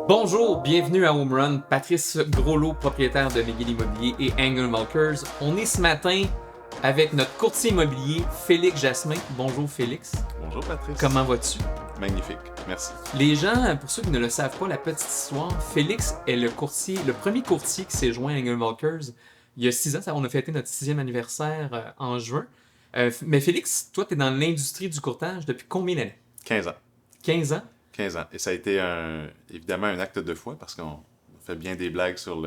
Bonjour, bienvenue à Home Run. Patrice Groslot, propriétaire de McGill Immobilier et Angle Walkers. On est ce matin avec notre courtier immobilier, Félix Jasmin. Bonjour Félix. Bonjour Patrice. Comment vas-tu? Magnifique, merci. Les gens, pour ceux qui ne le savent pas, la petite histoire, Félix est le premier courtier qui s'est joint à Angle Walkers il y a 6 ans. On a fêté notre 6e anniversaire en juin. Mais Félix, toi, tu es dans l'industrie du courtage depuis combien d'années? 15 ans. 15 ans? 15 ans. Et ça a été évidemment un acte de foi parce qu'on fait bien des blagues sur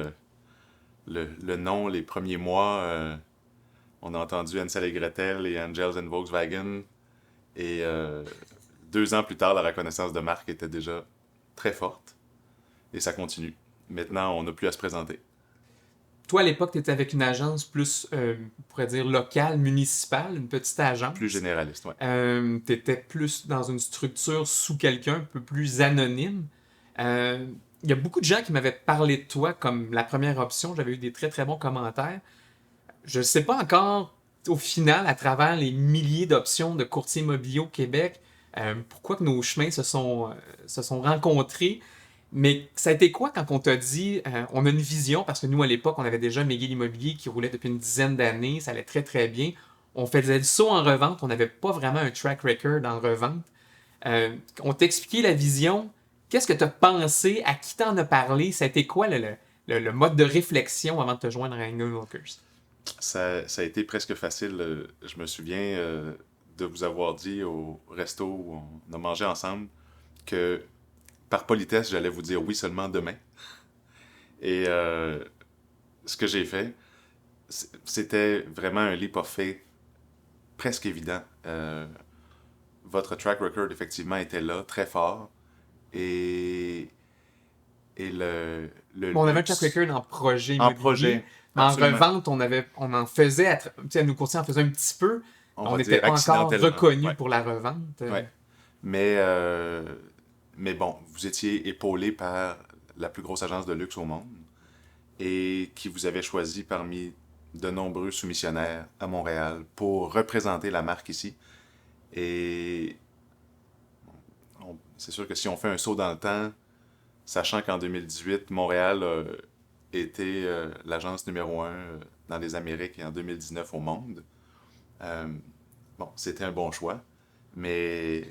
le nom, les premiers mois. On a entendu Hansel et Gretel et Angels and Volkswagen. Et 2 ans plus tard, la reconnaissance de marque était déjà très forte. Et ça continue. Maintenant, on n'a plus à se présenter. Toi, à l'époque, tu étais avec une agence plus, on pourrait dire, locale, municipale, une petite agence. Plus généraliste, oui. Tu étais plus dans une structure sous quelqu'un, un peu plus anonyme. Il y a beaucoup de gens qui m'avaient parlé de toi comme la première option. J'avais eu des très, très bons commentaires. Je ne sais pas encore, au final, à travers les milliers d'options de courtiers immobiliers au Québec, pourquoi que nos chemins se sont rencontrés. Mais ça a été quoi quand on t'a dit, on a une vision, parce que nous, à l'époque, on avait déjà McGill Immobilier qui roulait depuis une dizaine d'années, ça allait très très bien. On faisait le saut en revente, on n'avait pas vraiment un track record en revente. On t'a expliqué la vision. Qu'est-ce que tu as pensé? À qui t'en as parlé? Ça a été quoi le mode de réflexion avant de te joindre à Angle Walkers? Ça a été presque facile. Je me souviens de vous avoir dit au resto où on a mangé ensemble que par politesse, j'allais vous dire oui seulement demain. Et ce que j'ai fait, c'était vraiment un leap of faith presque évident. Votre track record, effectivement, était là, très fort. Et, et Bon, on avait un luxe- track record en projet En immobilier. projet, Mais en absolument. revente, on en faisait, tu sais, à nos courtiers en faisaient un petit peu. On On va n'était dire pas encore accidentellement. reconnus Ouais. pour la revente. Ouais. Mais bon, vous étiez épaulé par la plus grosse agence de luxe au monde et qui vous avait choisi parmi de nombreux soumissionnaires à Montréal pour représenter la marque ici. Et c'est sûr que si on fait un saut dans le temps, sachant qu'en 2018, Montréal a été l'agence numéro 1 dans les Amériques et en 2019 au monde, bon, c'était un bon choix, mais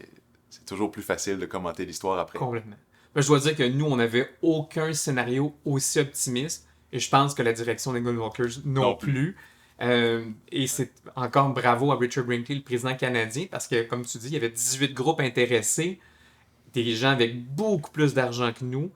c'est toujours plus facile de commenter l'histoire après. Complètement. Mais je dois dire que nous, on n'avait aucun scénario aussi optimiste. Et je pense que la direction des Gold Walkers non plus. Et c'est encore bravo à Richard Brinkley, le président canadien, parce que, comme tu dis, il y avait 18 groupes intéressés, des gens avec beaucoup plus d'argent que nous.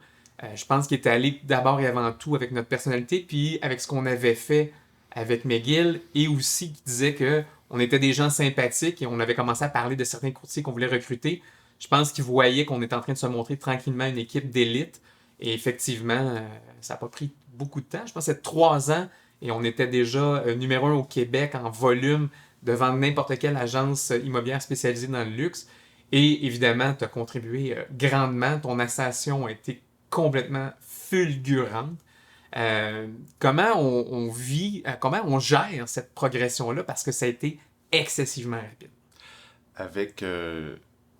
Je pense qu'il était allé d'abord et avant tout avec notre personnalité, puis avec ce qu'on avait fait avec McGill, et aussi qui disait que on était des gens sympathiques et on avait commencé à parler de certains courtiers qu'on voulait recruter. Je pense qu'ils voyaient qu'on était en train de se montrer tranquillement une équipe d'élite. Et effectivement, ça n'a pas pris beaucoup de temps. Je pense que c'est 3 ans et on était déjà numéro 1 au Québec en volume devant n'importe quelle agence immobilière spécialisée dans le luxe. Et évidemment, tu as contribué grandement. Ton ascension a été complètement fulgurante. Comment on vit, comment on gère cette progression-là parce que ça a été excessivement rapide. Avec,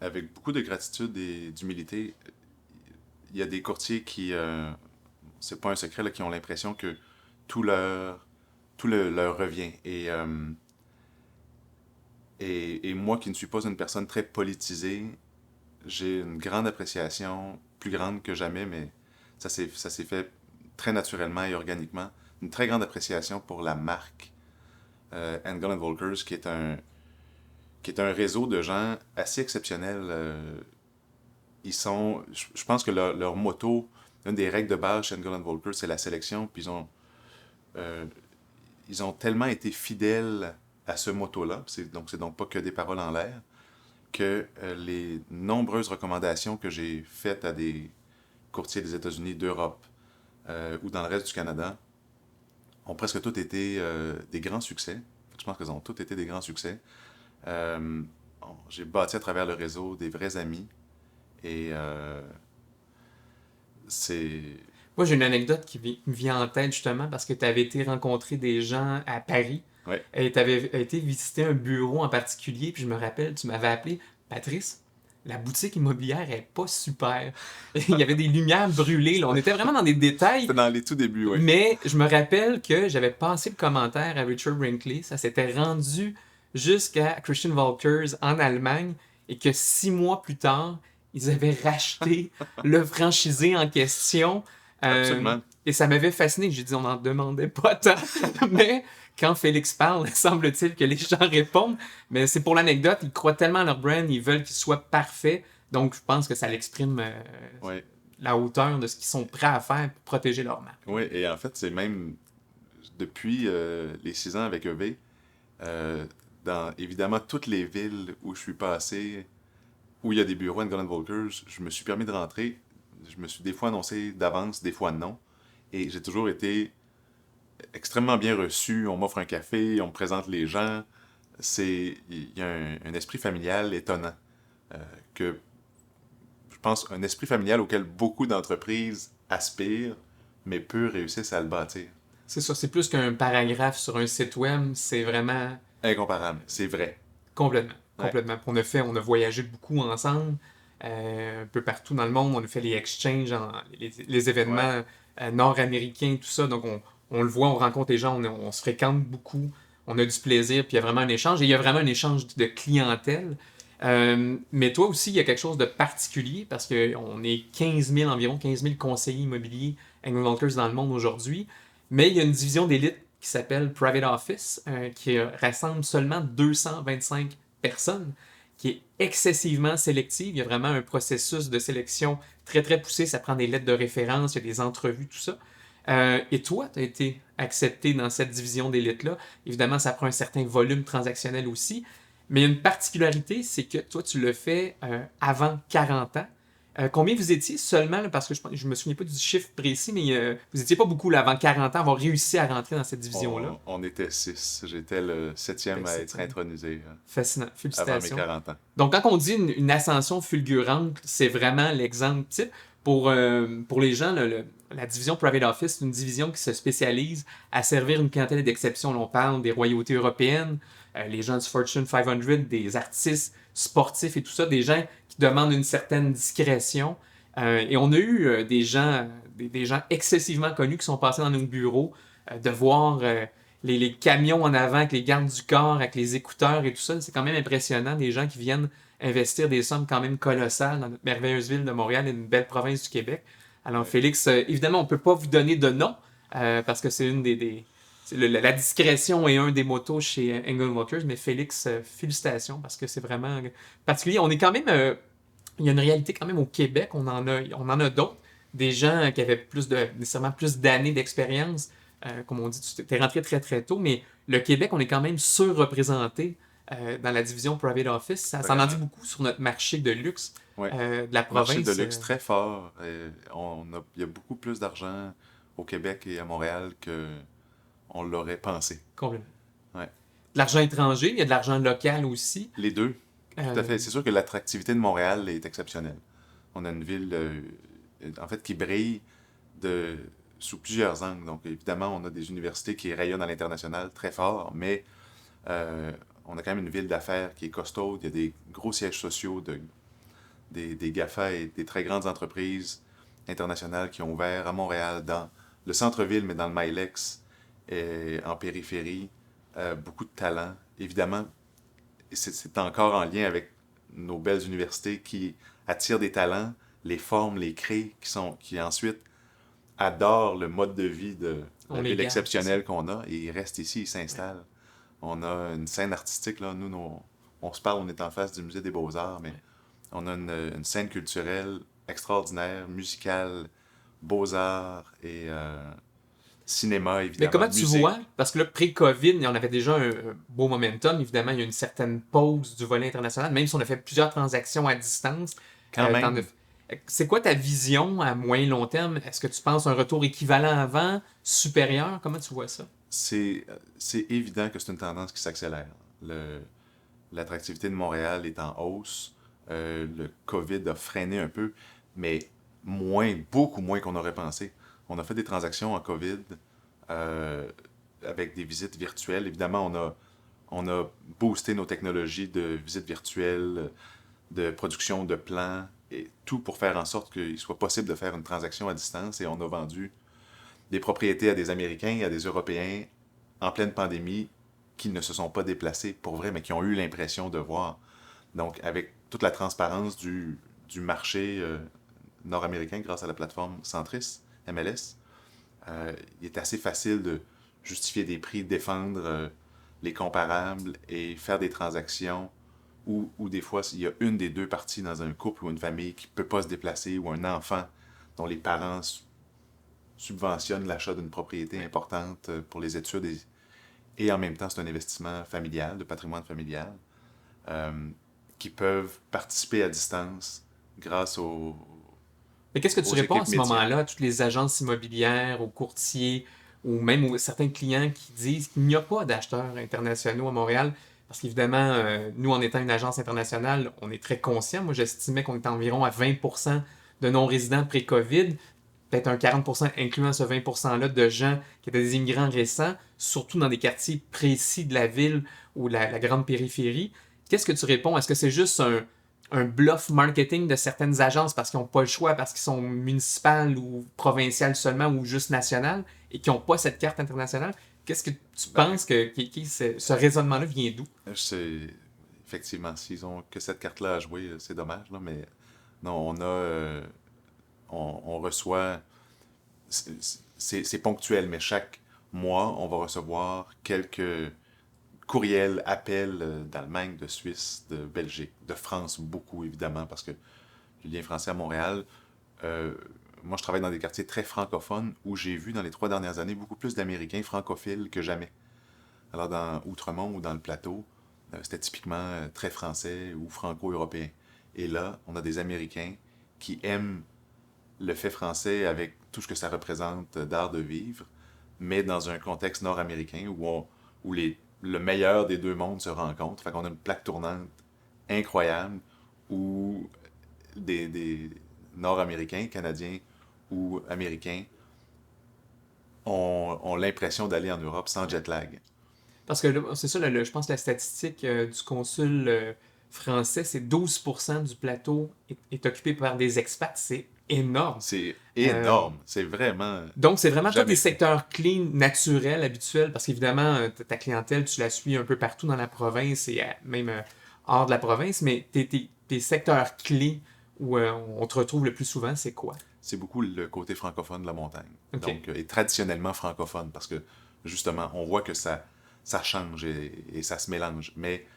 avec beaucoup de gratitude et d'humilité, il y a des courtiers qui, c'est pas un secret, là, qui ont l'impression que tout leur revient. Et moi qui ne suis pas une personne très politisée, j'ai une grande appréciation, plus grande que jamais, mais ça s'est fait très naturellement et organiquement, une très grande appréciation pour la marque Angle Walkers, qui est un réseau de gens assez exceptionnels. Je pense que leur motto, une des règles de base chez Angle Walkers, c'est la sélection, puis euh, ils ont tellement été fidèles à ce motto-là, c'est donc pas que des paroles en l'air, que les nombreuses recommandations que j'ai faites à des courtiers des États-Unis, d'Europe ou dans le reste du Canada ont presque toutes été des grands succès. Je pense qu'elles ont toutes été des grands succès. J'ai bâti à travers le réseau des vrais amis et c'est... Moi, j'ai une anecdote qui me vient en tête justement parce que tu avais été rencontrer des gens à Paris Ouais. et tu avais été visiter un bureau en particulier. Puis je me rappelle, tu m'avais appelé Patrice. la boutique immobilière est pas super. Il y avait des lumières brûlées, là. On était vraiment dans des détails. C'était dans les tout débuts, oui. Mais je me rappelle que j'avais passé le commentaire à Richard Brinkley. Ça s'était rendu jusqu'à Christian Walkers en Allemagne et que 6 mois plus tard, ils avaient racheté le franchisé en question. Absolument. Et ça m'avait fasciné. J'ai dit, on n'en demandait pas tant. Mais quand Félix parle, semble-t-il que les gens répondent. Mais c'est pour l'anecdote, ils croient tellement à leur brand, ils veulent qu'il soit parfait. Donc, je pense que ça l'exprime Oui. la hauteur de ce qu'ils sont prêts à faire pour protéger leur marque. Oui, et en fait, c'est même depuis les 6 ans avec EV, dans évidemment toutes les villes où je suis passé, où il y a des bureaux Engel Volkers, je me suis permis de rentrer. Je me suis des fois annoncé d'avance, des fois non. Et j'ai toujours été extrêmement bien reçu. On m'offre un café, on me présente les gens. Il y a un esprit familial étonnant. Que je pense un esprit familial auquel beaucoup d'entreprises aspirent, mais peu réussissent à le bâtir. C'est ça, c'est plus qu'un paragraphe sur un site web, c'est vraiment Incomparable, c'est vrai. complètement. Ouais. Complètement. Puis on a voyagé beaucoup ensemble, un peu partout dans le monde. On a fait les exchanges, les événements nord-américains, tout ça. Donc on le voit, on rencontre les gens, on se fréquente beaucoup, on a du plaisir, puis il y a vraiment un échange. Et il y a vraiment un échange de clientèle. Mais toi aussi, il y a quelque chose de particulier parce qu'on est 15 000 environ, 15 000 conseillers immobiliers Engel Volkers dans le monde aujourd'hui. Mais il y a une division d'élite qui s'appelle Private Office, qui rassemble seulement 225 personnes, qui est excessivement sélective. Il y a vraiment un processus de sélection très très poussé. Ça prend des lettres de référence, il y a des entrevues, tout ça. Et toi, tu as été accepté dans cette division d'élite-là. Évidemment, ça prend un certain volume transactionnel aussi. Mais il y a une particularité, c'est que toi, tu le fais avant 40 ans. Combien vous étiez seulement, là, parce que je me souviens pas du chiffre précis, mais vous étiez pas beaucoup là, avant 40 ans, avoir réussi à rentrer dans cette division-là. On était 6. J'étais le 7e à être intronisé Fascinant, avant mes félicitations. 40 ans. Donc, quand on dit une ascension fulgurante, c'est vraiment l'exemple type. Pour les gens, la division Private Office, c'est une division qui se spécialise à servir une clientèle d'exception. On parle des royautés européennes, les gens du Fortune 500, des artistes sportifs et tout ça, des gens qui demandent une certaine discrétion. Et on a eu des gens excessivement connus qui sont passés dans nos bureaux, de voir les camions en avant avec les gardes du corps, avec les écouteurs et tout ça. C'est quand même impressionnant, des gens qui viennent investir des sommes quand même colossales dans notre merveilleuse ville de Montréal et une belle province du Québec. Alors, Félix, évidemment, on ne peut pas vous donner de nom parce que c'est une la discrétion est un des motos chez Engel Volkers, mais Félix, félicitations parce que c'est vraiment particulier. On est quand même. Il y a une réalité quand même au Québec, on en a d'autres. Des gens qui avaient nécessairement plus d'années d'expérience. Comme on dit, tu t'es rentré très très tôt, mais le Québec, on est quand même surreprésenté dans la division Private Office. Ça en dit beaucoup sur notre marché de luxe de la province. Marché de luxe très fort. Il y a beaucoup plus d'argent au Québec et à Montréal qu'on l'aurait pensé. Complètement. Ouais. De l'argent étranger, il y a de l'argent local aussi. Les deux, tout à fait. C'est sûr que l'attractivité de Montréal est exceptionnelle. On a une ville, en fait, qui brille sous plusieurs angles. Donc, évidemment, on a des universités qui rayonnent à l'international très fort, mais on a quand même une ville d'affaires qui est costaude. Il y a des gros sièges sociaux des GAFA et des très grandes entreprises internationales qui ont ouvert à Montréal, dans le centre-ville, mais dans le Milex, en périphérie. Beaucoup de talent. Évidemment, c'est encore en lien avec nos belles universités qui attirent des talents, les forment, les créent, qui ensuite adorent le mode de vie de la ville exceptionnelle qu'on a et ils restent ici, ils s'installent. On a une scène artistique, là. Nous, on se parle, on est en face du Musée des Beaux-Arts, mais on a une scène culturelle extraordinaire, musicale, beaux-arts et cinéma, évidemment. Mais comment tu vois, parce que là, pré-COVID, on avait déjà un beau momentum. Évidemment, il y a une certaine pause du volet international, même si on a fait plusieurs transactions à distance. Quand même. C'est quoi ta vision à moyen long terme? Est-ce que tu penses un retour équivalent avant, supérieur? Comment tu vois ça? C'est évident que c'est une tendance qui s'accélère. L'attractivité de Montréal est en hausse. Le COVID a freiné un peu, mais beaucoup moins qu'on aurait pensé. On a fait des transactions en COVID avec des visites virtuelles. Évidemment, on a boosté nos technologies de visites virtuelles. de production de plans, et tout pour faire en sorte qu'il soit possible de faire une transaction à distance. Et on a vendu des propriétés à des Américains et à des Européens en pleine pandémie qui ne se sont pas déplacés pour vrai, mais qui ont eu l'impression de voir. Donc, avec toute la transparence du marché nord-américain grâce à la plateforme Centris, MLS, il est assez facile de justifier des prix, défendre les comparables et faire des transactions où des fois, il y a une des deux parties dans un couple ou une famille qui ne peut pas se déplacer ou un enfant dont les parents subventionnent l'achat d'une propriété importante pour les études et en même temps, c'est un investissement familial, de patrimoine familial, qui peuvent participer à distance grâce Mais qu'est-ce que tu aux réponds à équipes ce métiers. moment-là à toutes les agences immobilières, aux courtiers, ou même aux certains clients qui disent qu'il n'y a pas d'acheteurs internationaux à Montréal? Parce qu'évidemment, nous, en étant une agence internationale, on est très conscients. Moi, j'estimais qu'on était environ à 20% de non-résidents pré-COVID, peut-être un 40% incluant ce 20%-là de gens qui étaient des immigrants récents, surtout dans des quartiers précis de la ville ou la grande périphérie. Qu'est-ce que tu réponds? Est-ce que c'est juste un bluff marketing de certaines agences parce qu'ils n'ont pas le choix, parce qu'ils sont municipales ou provinciales seulement ou juste nationales et qui n'ont pas cette carte internationale? Qu'est-ce que tu penses que ce raisonnement-là vient d'où? C'est, effectivement, s'ils ont que cette carte-là à jouer, c'est dommage, là, mais non, on reçoit, c'est ponctuel, mais chaque mois, on va recevoir quelques courriels, appels d'Allemagne, de Suisse, de Belgique, de France, beaucoup évidemment, parce que le lien français à Montréal, euh, moi je travaille dans des quartiers très francophones où j'ai vu dans les 3 dernières années beaucoup plus d'Américains francophiles que jamais. Alors dans Outremont ou dans le plateau, c'était typiquement très français ou franco-européen. Et là, on a des Américains qui aiment le fait français avec tout ce que ça représente d'art de vivre, mais dans un contexte nord-américain où le meilleur des deux mondes se rencontre. Fait qu'on a une plaque tournante incroyable où des Nord-Américains, Canadiens ou Américains ont l'impression d'aller en Europe sans jet lag. Parce que là, c'est ça, je pense que la statistique du consul français, c'est 12% du plateau est occupé par des expats. C'est énorme. C'est Euh, énorme. C'est vraiment donc, c'est vraiment toi des jamais vu. secteurs clés, naturels, habituels, parce qu'évidemment, ta clientèle, tu la suis un peu partout dans la province et même hors de la province, mais tes secteurs clés où on te retrouve le plus souvent, c'est quoi? C'est beaucoup le côté francophone de la montagne. OK. Donc, et traditionnellement francophone, parce que justement, on voit que ça change et ça se mélange. Mais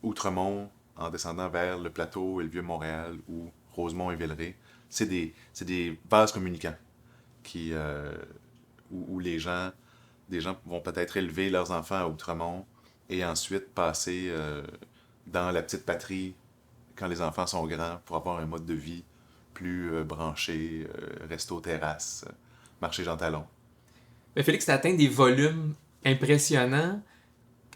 Outremont, en descendant vers le plateau et le Vieux-Montréal, ou Rosemont et Villeray, c'est des vases communicants qui, où des gens vont peut-être élever leurs enfants à Outremont et ensuite passer dans la petite patrie quand les enfants sont grands pour avoir un mode de vie plus branché, resto, terrasse, marché Jean Talon. Mais Félix, tu atteint des volumes impressionnants.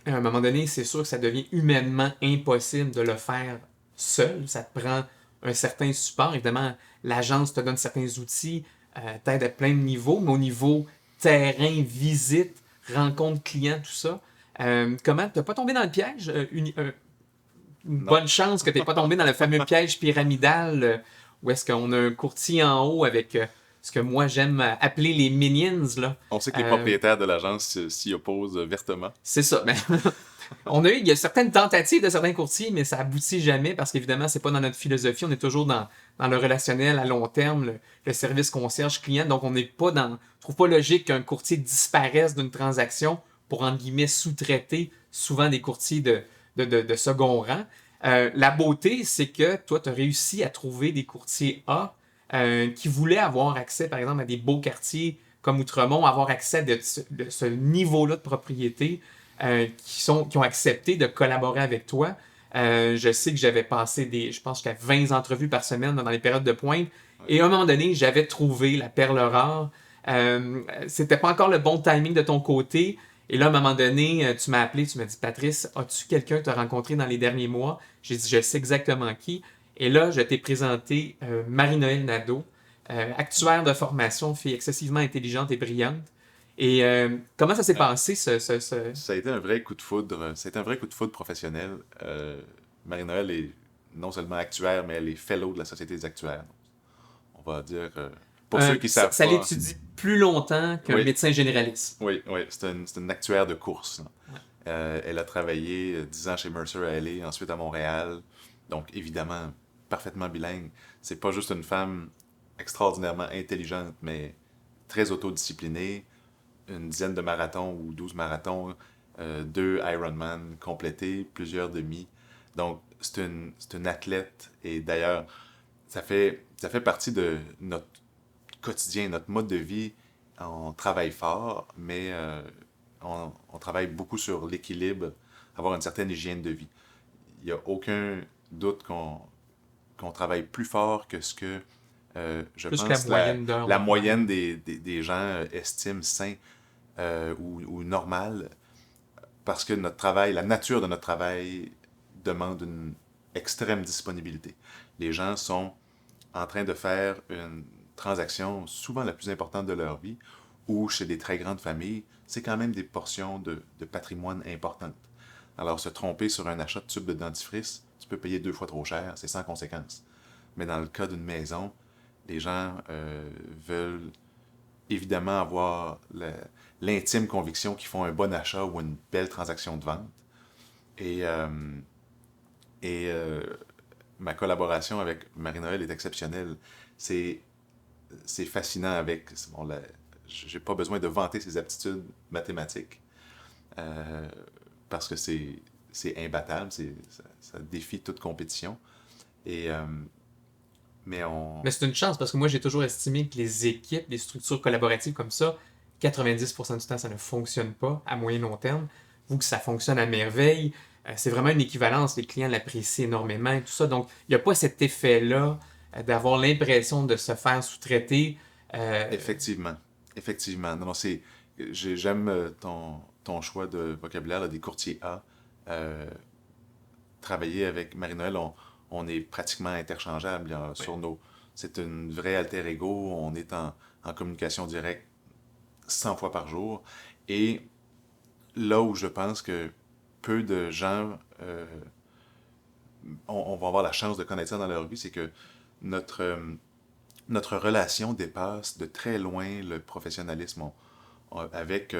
À un moment donné, c'est sûr que ça devient humainement impossible de le faire seul. Ça te prend un certain support. Évidemment, l'agence te donne certains outils, t'aide à plein de niveaux, mais au niveau terrain, visite, rencontre client, tout ça. Comment t'as pas tombé dans le piège? Une Non. bonne chance que t'es pas tombé dans le fameux piège pyramidal où est-ce qu'on a un courtier en haut avec ce que moi j'aime appeler les minions, là. On sait que les Euh, propriétaires de l'agence s'y opposent vertement. c'est ça. Mais il y a certaines tentatives de certains courtiers, mais ça aboutit jamais parce qu'évidemment, c'est pas dans notre philosophie. On est toujours dans le relationnel à long terme, le service concierge client. Donc, on n'est pas dans. Je trouve pas logique qu'un courtier disparaisse d'une transaction pour, entre guillemets, sous-traiter souvent des courtiers de second rang. La beauté, c'est que toi, tu as réussi à trouver des courtiers A qui voulaient avoir accès, par exemple, à des beaux quartiers comme Outremont, avoir accès à de ce niveau-là de propriété qui ont accepté de collaborer avec toi. Je sais que j'avais passé je pense qu'à 20 entrevues par semaine dans les périodes de pointe. Ouais. Et à un moment donné, j'avais trouvé la perle rare. C'était pas encore le bon timing de ton côté. Et là, à un moment donné, tu m'as appelé, tu m'as dit, Patrice, as-tu quelqu'un que tu as rencontré dans les derniers mois? J'ai dit, je sais exactement qui. Et là, je t'ai présenté Marie-Noëlle Nadeau, actuaire de formation, fille excessivement intelligente et brillante. Et comment ça s'est Euh, passé, Ça a été un vrai coup de foudre. Ça a été un vrai coup de foudre professionnel. Marie-Noël est non seulement actuaire, mais elle est fellow de la Société des actuaires. On va dire, pour ceux qui savent ça pas... l'étudie plus longtemps qu'un Oui. médecin généraliste. Oui, oui, c'est une actuaire de course. Ouais. Elle a travaillé 10 ans chez Mercer à LA, ensuite à Montréal. Donc, évidemment, parfaitement bilingue. C'est pas juste une femme extraordinairement intelligente, mais très autodisciplinée. Une dizaine de marathons ou 12 marathons, 2 Ironman complétés, plusieurs demi. Donc, c'est une athlète. Et d'ailleurs, ça fait partie de notre quotidien, notre mode de vie. On travaille fort, mais on travaille beaucoup sur l'équilibre, avoir une certaine hygiène de vie. Il n'y a aucun doute qu'on travaille plus fort que ce que, je Plus que pense, la moyenne d'heures. la moyenne des gens estiment sain ou normal, parce que notre travail, la nature de notre travail demande une extrême disponibilité. Les gens sont en train de faire une transaction souvent la plus importante de leur vie, ou chez des très grandes familles, c'est quand même des portions de patrimoine importantes. Alors, se tromper sur un achat de tube de dentifrice, tu peux payer 2 fois trop cher, c'est sans conséquence. Mais dans le cas d'une maison, les gens veulent évidemment avoir l'intime conviction qu'ils font un bon achat ou une belle transaction de vente. Et, ma collaboration avec Marie-Noël est exceptionnelle. C'est fascinant avec... Bon, j'ai pas besoin de vanter ses aptitudes mathématiques parce que c'est imbattable, ça défie toute compétition. Et, mais c'est une chance parce que moi, j'ai toujours estimé que les équipes, les structures collaboratives comme ça, 90% du temps, ça ne fonctionne pas à moyen long terme. Vous, que ça fonctionne à merveille, c'est vraiment une équivalence. Les clients l'apprécient énormément et tout ça. Donc, il n'y a pas cet effet-là d'avoir l'impression de se faire sous-traiter. Effectivement. Effectivement. Non, j'aime ton choix de vocabulaire, là, des courtiers A. Travailler avec Marie-Noël, on est pratiquement interchangeables sur c'est une vraie alter ego. On est en communication directe 100 fois par jour. Et là où je pense que peu de gens on va avoir la chance de connaître ça dans leur vie, c'est que notre relation dépasse de très loin le professionnalisme. Avec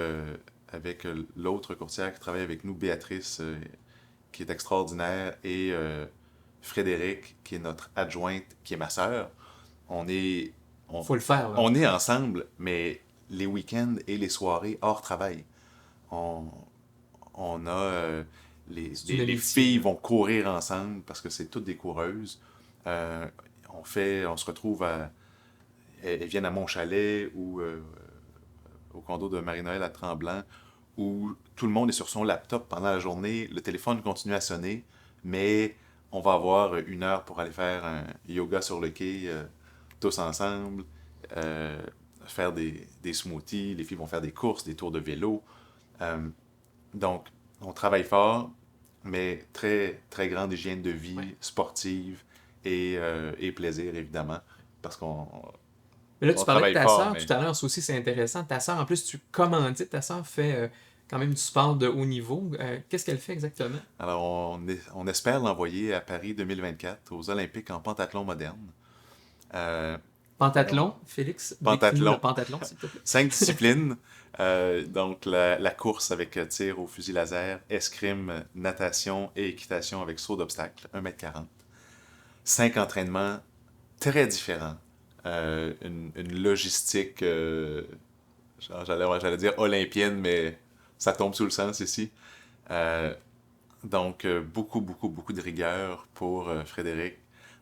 l'autre courtière qui travaille avec nous, Béatrice, qui est extraordinaire, et Frédéric, qui est notre adjointe, qui est ma sœur, Faut le faire. Là. on est ensemble, mais les week-ends et les soirées hors travail. On a... les filles vont courir ensemble parce que c'est toutes des coureuses. On se retrouve elles viennent à mon chalet ou au condo de Marie-Noël à Tremblant, où tout le monde est sur son laptop pendant la journée, le téléphone continue à sonner, mais on va avoir 1 heure pour aller faire un yoga sur le quai, tous ensemble, faire des smoothies, les filles vont faire des courses, des tours de vélo. Donc, on travaille fort, mais très, très grande hygiène de vie, sportive et plaisir, évidemment, parce qu'on... Mais là, tu parlais de ta fort, sœur tout à l'heure, ça aussi c'est intéressant. Ta sœur, en plus, tu commandites, ta sœur fait quand même du sport de haut niveau. Qu'est-ce qu'elle fait exactement? Alors, on espère l'envoyer à Paris 2024 aux Olympiques en pentathlon moderne. Pentathlon, Félix? Pentathlon. Le pentathlon, s'il te plaît. 5 disciplines. Donc, la course avec tir au fusil laser, escrime, natation et équitation avec saut d'obstacle, 1,40 m. 5 entraînements très différents. Une logistique, j'allais dire olympienne, mais ça tombe sous le sens ici. Donc, beaucoup, beaucoup, beaucoup de rigueur pour Frédéric,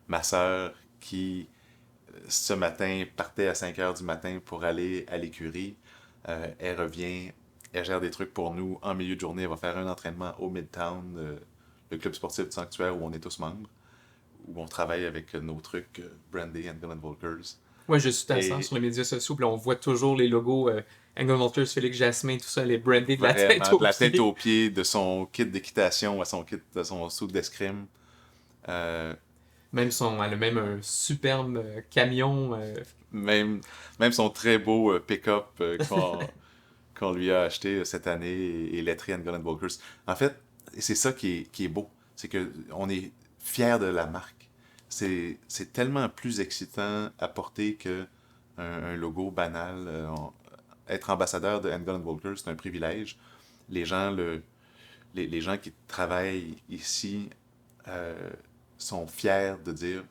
ma sœur, qui ce matin partait à 5 heures du matin pour aller à l'écurie. Elle revient, elle gère des trucs pour nous. En milieu de journée, elle va faire un entraînement au Midtown, le club sportif du Sanctuaire où on est tous membres, où on travaille avec nos trucs Brandy and Golden Volkers. Ouais, je suis ta sœur sur les médias sociaux, puis là, on voit toujours les logos Angle Volkers, Félix Jasmin, tout ça, les brandés de la tête aux pieds. De la tête aux pieds, de son kit d'équitation à son kit, de son suit d'escrime. Elle a même un superbe camion. Même son très beau pick-up qu'on lui a acheté cette année et lettré Golden Volkers. En fait, c'est ça qui est beau. C'est que on est fiers de la marque. C'est tellement plus excitant à porter que un logo banal. Être ambassadeur de Engel Walker, c'est un privilège. Les gens, les gens qui travaillent ici euh, sont fiers de dire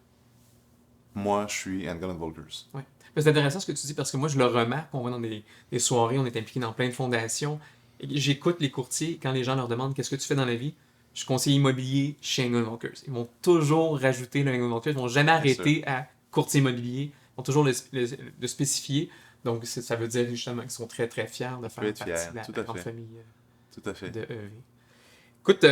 moi, je suis Engel Walkers. Ouais. Mais c'est intéressant ce que tu dis parce que moi, je le remarque. On va dans des soirées, on est impliqué dans plein de fondations. Et j'écoute les courtiers quand les gens leur demandent qu'est-ce que tu fais dans la vie. Je suis conseiller immobilier chez Engel Walkers. Ils vont toujours rajouter le Engel Walkers. Ils vont jamais Bien sûr. arrêter à courtier immobilier. Ils vont toujours le spécifier. Donc, ça veut dire justement qu'ils sont très, très fiers de On faire peut être partie fier, de la tout à grande fait. famille Tout à fait. de EV. Écoute,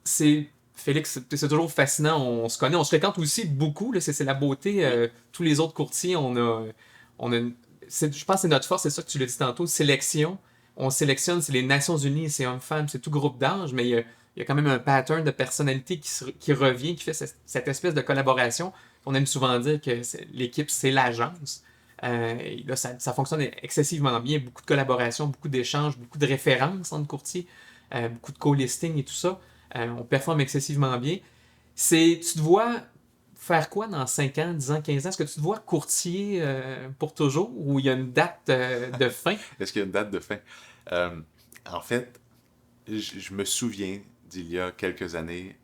c'est Félix, c'est toujours fascinant. On se connaît, on se fréquente aussi beaucoup. Là, c'est la beauté. Tous les autres courtiers, je pense que c'est notre force, c'est ça que tu l'as dit tantôt, sélection. On sélectionne, c'est les Nations Unies, c'est hommes-femmes, c'est tout groupe d'âge, mais il y a quand même un pattern de personnalité qui revient, qui fait cette espèce de collaboration. On aime souvent dire que l'équipe, c'est l'agence. Et là, ça fonctionne excessivement bien. Beaucoup de collaboration, beaucoup d'échanges, beaucoup de références entre courtiers, beaucoup de co-listing et tout ça. On performe excessivement bien. Tu te vois faire quoi dans 5 ans, 10 ans, 15 ans? Est-ce que tu te vois courtier pour toujours ou il y a une date de fin? Est-ce qu'il y a une date de fin? Euh, En fait, je me souviens d'il y a quelques années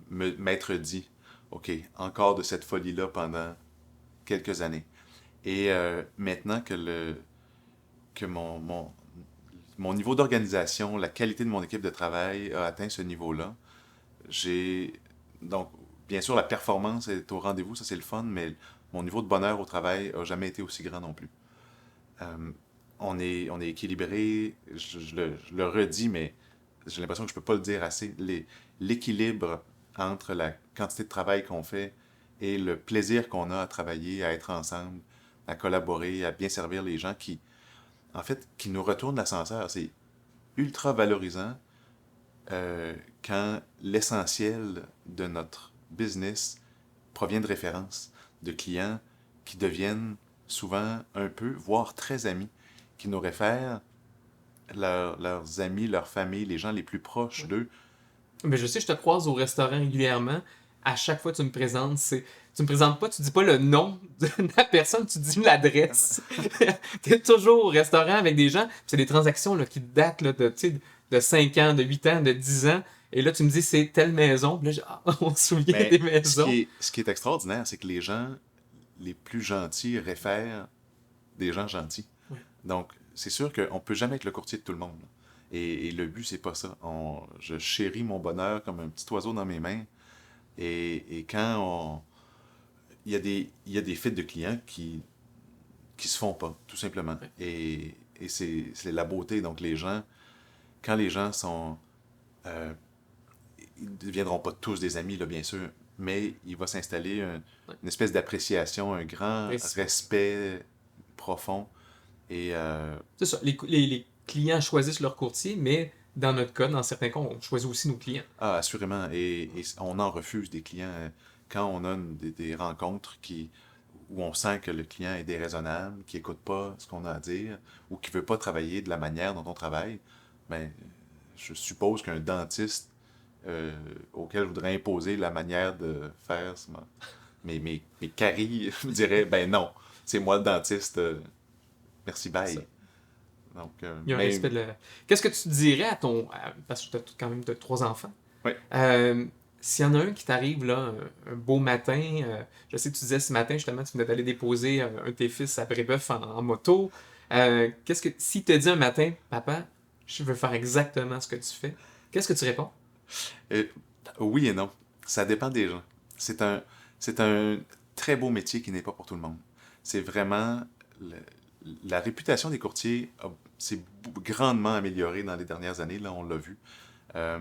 m'être dit, OK, encore de cette folie-là pendant quelques années. Et maintenant que mon niveau d'organisation, la qualité de mon équipe de travail a atteint ce niveau-là, j'ai... Donc, bien sûr, la performance est au rendez-vous, ça c'est le fun, mais mon niveau de bonheur au travail a jamais été aussi grand non plus. Euh, on est équilibré, je le redis, mais j'ai l'impression que je peux pas le dire assez. L'équilibre entre la quantité de travail qu'on fait et le plaisir qu'on a à travailler, à être ensemble, à collaborer, à bien servir les gens en fait, qui nous retournent l'ascenseur. C'est ultra valorisant quand l'essentiel de notre business provient de références, de clients qui deviennent souvent un peu, voire très amis, qui nous réfèrent leurs amis, leur famille, les gens les plus proches d'eux. Mais je sais, je te croise au restaurant régulièrement. À chaque fois que tu me présentes, tu me présentes pas, tu dis pas le nom de la personne, tu dis l'adresse. Tu es toujours au restaurant avec des gens. C'est des transactions là, qui datent là, tu sais, de 5 ans, de 8 ans, de 10 ans. Et là, tu me dis c'est telle maison. Puis là, on se souvient Mais des maisons. ce qui est extraordinaire, c'est que les gens les plus gentils réfèrent des gens gentils. Ouais. Donc, c'est sûr qu'on ne peut jamais être le courtier de tout le monde. Et le but, c'est pas ça. Je chéris mon bonheur comme un petit oiseau dans mes mains. Et quand il y a des fits de clients qui se font pas, tout simplement. Ouais. Et c'est la beauté. Donc, quand les gens sont... ils ne deviendront pas tous des amis, là, bien sûr, mais il va s'installer Ouais. une espèce d'appréciation, un grand Respect. respect profond. Et C'est ça. Les clients choisissent leur courtier, mais dans notre cas, dans certains cas, on choisit aussi nos clients. assurément, et on en refuse des clients quand on a des rencontres où on sent que le client est déraisonnable, qui n'écoute pas ce qu'on a à dire, ou qui ne veut pas travailler de la manière dont on travaille. Ben, je suppose qu'un dentiste auquel je voudrais imposer la manière de faire mes caries me dirait, ben non, c'est moi le dentiste, merci, C'est ça. bye. Donc, Il y a un mais respect de la... Qu'est-ce que tu dirais parce que tu as quand même 3 enfants. oui, Euh, S'il y en a un qui t'arrive là, un beau matin, je sais que tu disais ce matin justement, tu venais d'aller déposer un de tes fils à Brébeuf en moto. S'il te dit un matin, papa, je veux faire exactement ce que tu fais, qu'est-ce que tu réponds? euh, oui et non, ça dépend des gens. C'est un très beau métier qui n'est pas pour tout le monde. C'est vraiment la réputation des courtiers s'est grandement améliorée dans les dernières années, là on l'a vu. Euh,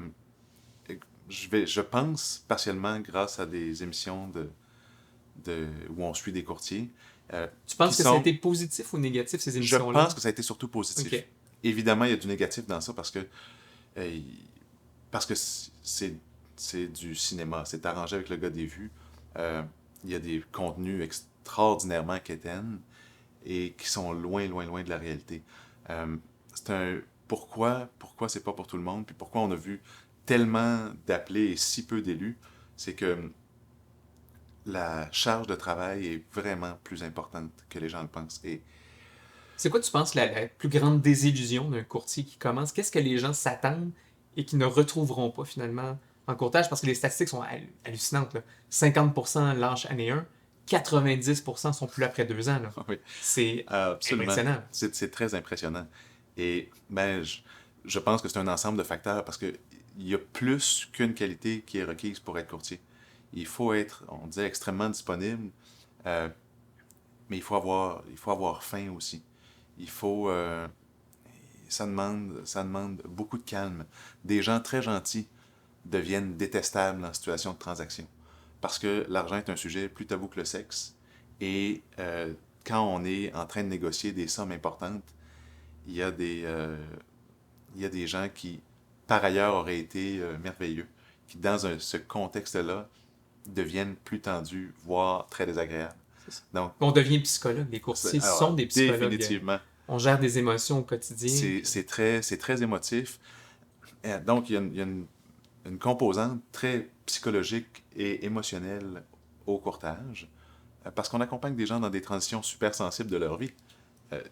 je pense partiellement grâce à des émissions où on suit des courtiers Tu qui penses que ça a sont, été positif ou négatif ces je émissions-là? pense que ça a été surtout positif. Ok. Évidemment, il y a du négatif dans ça euh, parce que c'est du cinéma, c'est arrangé avec le gars des vues. Euh, il y a des contenus extraordinairement quétaines et qui sont loin, loin, loin de la réalité. Euh, c'est un pourquoi c'est pas pour tout le monde, puis pourquoi on a vu tellement d'appelés et si peu d'élus, c'est que la charge de travail est vraiment plus importante que les gens le pensent. Et C'est quoi, tu penses, la plus grande désillusion d'un courtier qui commence? Qu'est-ce que les gens s'attendent et qui ne retrouveront pas finalement en courtage? Parce que les statistiques sont hallucinantes, là. 50% lâchent année 1, 90% sont plus là après 2 ans, là. oui, C'est absolument, impressionnant. c'est très impressionnant. Et ben, je pense que c'est un ensemble de facteurs parce que il y a plus qu'une qualité qui est requise pour être courtier. Il faut être, on disait, extrêmement disponible, euh, mais il faut avoir faim aussi. Il faut, ça demande beaucoup de calme. Des gens très gentils deviennent détestables en situation de transaction. Parce que l'argent est un sujet plus tabou que le sexe. Et quand on est en train de négocier des sommes importantes, il y a il y a des gens qui, par ailleurs, auraient été merveilleux, qui, dans ce contexte-là, deviennent plus tendus, voire très désagréables. Donc, On devient psychologue. Les courtiers sont alors, des psychologues. définitivement, On gère des émotions au quotidien. c'est très émotif. Donc, il y a une composante très psychologique et émotionnelle au courtage, parce qu'on accompagne des gens dans des transitions super sensibles de leur vie. Euh,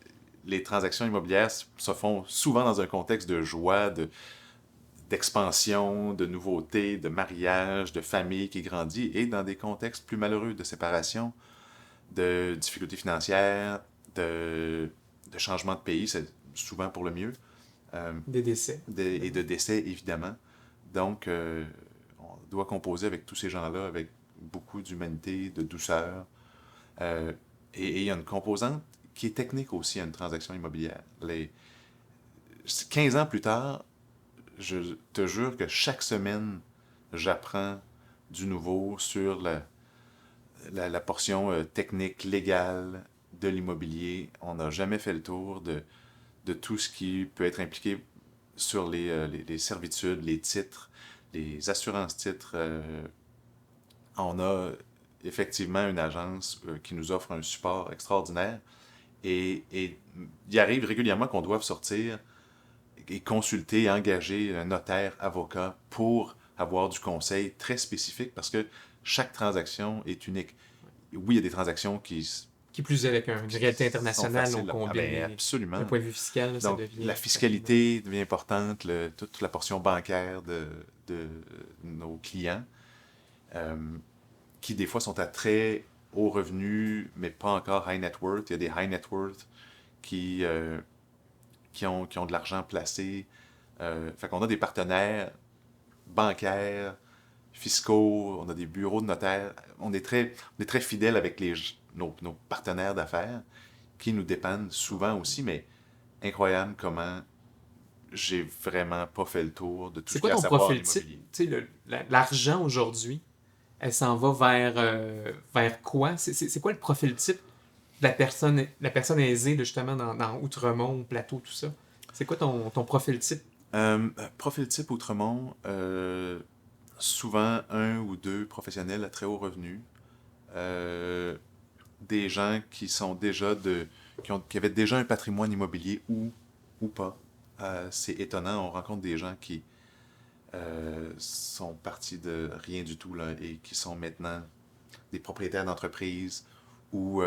les transactions immobilières se font souvent dans un contexte de joie, d'expansion, de nouveauté, de mariage, de famille qui grandit, et dans des contextes plus malheureux de séparation, de difficultés financières, de changement de pays, c'est souvent pour le mieux, Des décès. et de décès, évidemment. Donc, on doit composer avec tous ces gens-là, avec beaucoup d'humanité, de douceur. Et il y a une composante qui est technique aussi à une transaction immobilière. 15 ans plus tard, je te jure que chaque semaine, j'apprends du nouveau sur la portion technique, légale de l'immobilier. On n'a jamais fait le tour de tout ce qui peut être impliqué sur les servitudes, les titres, les assurances-titres. On a effectivement une agence qui nous offre un support extraordinaire. Et il arrive régulièrement qu'on doive sortir et consulter, engager un notaire, avocat pour avoir du conseil très spécifique parce que chaque transaction est unique. Oui, il y a des transactions Qui plus est avec une réalité internationale, on combine absolument. d'un point de vue fiscal, là, ça Donc, devient... la fiscalité devient importante, toute la portion bancaire de nos clients, qui des fois sont à très haut revenu, mais pas encore high net worth. Il y a des high net worth qui ont de l'argent placé. Fait qu'on a des partenaires bancaires, fiscaux, on a des bureaux de notaires. On est très fidèles avec nos partenaires d'affaires qui nous dépannent souvent aussi, mais incroyable comment j'ai vraiment pas fait le tour de tout C'est ce qu'il quoi y a à ton savoir en profil type? immobilier. Tu sais, l'argent aujourd'hui, elle s'en va vers quoi? C'est quoi le profil type de la personne aisée, là, justement, dans Outremont, Plateau, tout ça? C'est quoi ton profil type? Profil type Outremont, souvent un ou deux professionnels à très haut revenu, des gens qui sont déjà qui avaient déjà un patrimoine immobilier ou pas. C'est étonnant, on rencontre des gens qui sont partis de rien du tout là, et qui sont maintenant des propriétaires d'entreprises ou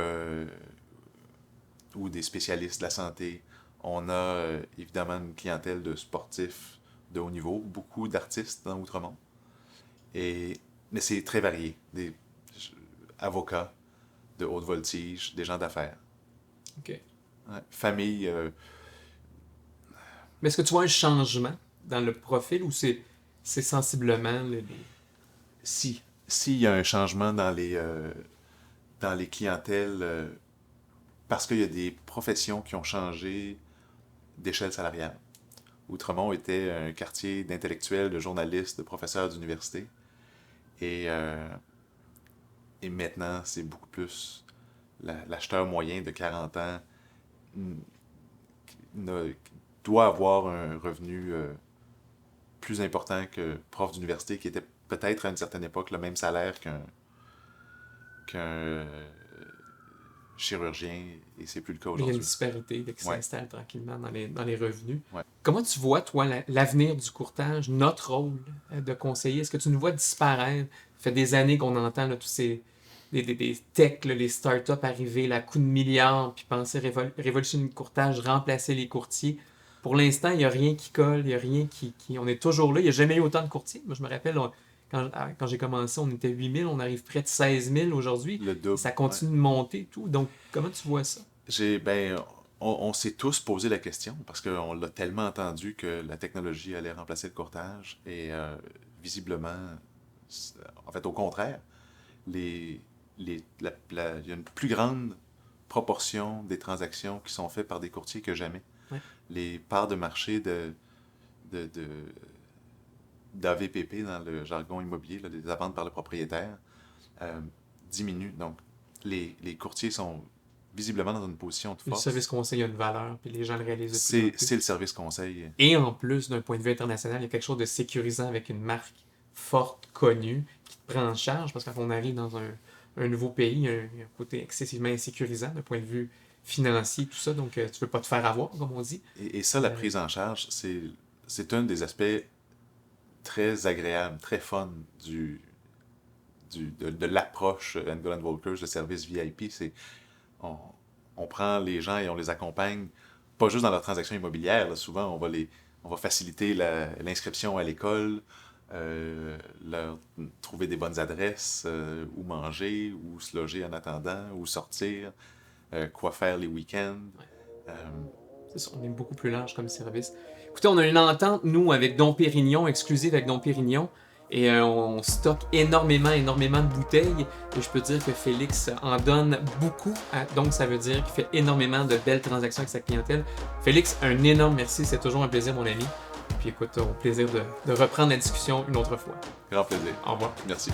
des spécialistes de la santé. On a évidemment une clientèle de sportifs de haut niveau, beaucoup d'artistes dans Outremont. Mais c'est très varié. Des avocats de haute voltige, des gens d'affaires. OK. Ouais. Famille. Mais est-ce que tu vois un changement dans le profil ou c'est sensiblement S'il y a un changement dans les clientèles, parce qu'il y a des professions qui ont changé d'échelle salariale. Outremont était un quartier d'intellectuels, de journalistes, de professeurs d'université. Et maintenant, c'est beaucoup plus l'acheteur moyen de 40 ans doit avoir un revenu plus important que prof d'université qui était peut-être à une certaine époque le même salaire qu'un chirurgien, et c'est plus le cas il y a une aujourd'hui. disparité qui Ouais. s'installe tranquillement dans les revenus? Ouais. Comment tu vois, toi, l'avenir du courtage, notre rôle de conseiller? Est-ce que tu nous vois disparaître fait des années qu'on entend là, tous ces des techs, là, les startups arriver, là, à coups de milliards, puis penser révolutionner le courtage, remplacer les courtiers. Pour l'instant, il n'y a rien qui colle, il n'y a rien On est toujours là. Il n'y a jamais eu autant de courtiers. Moi, je me rappelle, quand j'ai commencé, on était 8 000, on arrive près de 16 000 aujourd'hui. Le double. Ça continue de monter et tout. Donc, comment tu vois ça? On s'est tous posé la question parce qu'on l'a tellement entendu que la technologie allait remplacer le courtage et visiblement, en fait, au contraire, il y a une plus grande proportion des transactions qui sont faites par des courtiers que jamais. Ouais. Les parts de marché d'AVPP dans le jargon immobilier, là, des ventes par le propriétaire, diminuent. Donc, les courtiers sont visiblement dans une position de force. Le service conseil a une valeur, puis les gens le réalisent de plus en plus. C'est le service conseil. Et en plus, d'un point de vue international, il y a quelque chose de sécurisant avec une marque forte, connue, qui te prend en charge, parce que quand on arrive dans un nouveau pays, il y a un côté excessivement insécurisant d'un point de vue financier, tout ça, donc tu veux pas te faire avoir, comme on dit. Et ça, la prise en charge, c'est un des aspects très agréables, très fun de l'approche Engel & Volkers, le service VIP. On prend les gens et on les accompagne, pas juste dans leur transaction immobilière. Là, souvent, on va faciliter l'inscription à l'école, leur trouver des bonnes adresses, où manger, où se loger en attendant, où sortir, quoi faire les week-ends. C'est ça, on est beaucoup plus large comme service. Écoutez, on a une entente, nous, avec Dom Pérignon, exclusive avec Dom Pérignon, et on stocke énormément de bouteilles. Et je peux dire que Félix en donne beaucoup. Donc, ça veut dire qu'il fait énormément de belles transactions avec sa clientèle. Félix, un énorme merci. C'est toujours un plaisir, mon ami. Puis écoute, au plaisir de reprendre la discussion une autre fois. Grand plaisir. Au revoir. Merci.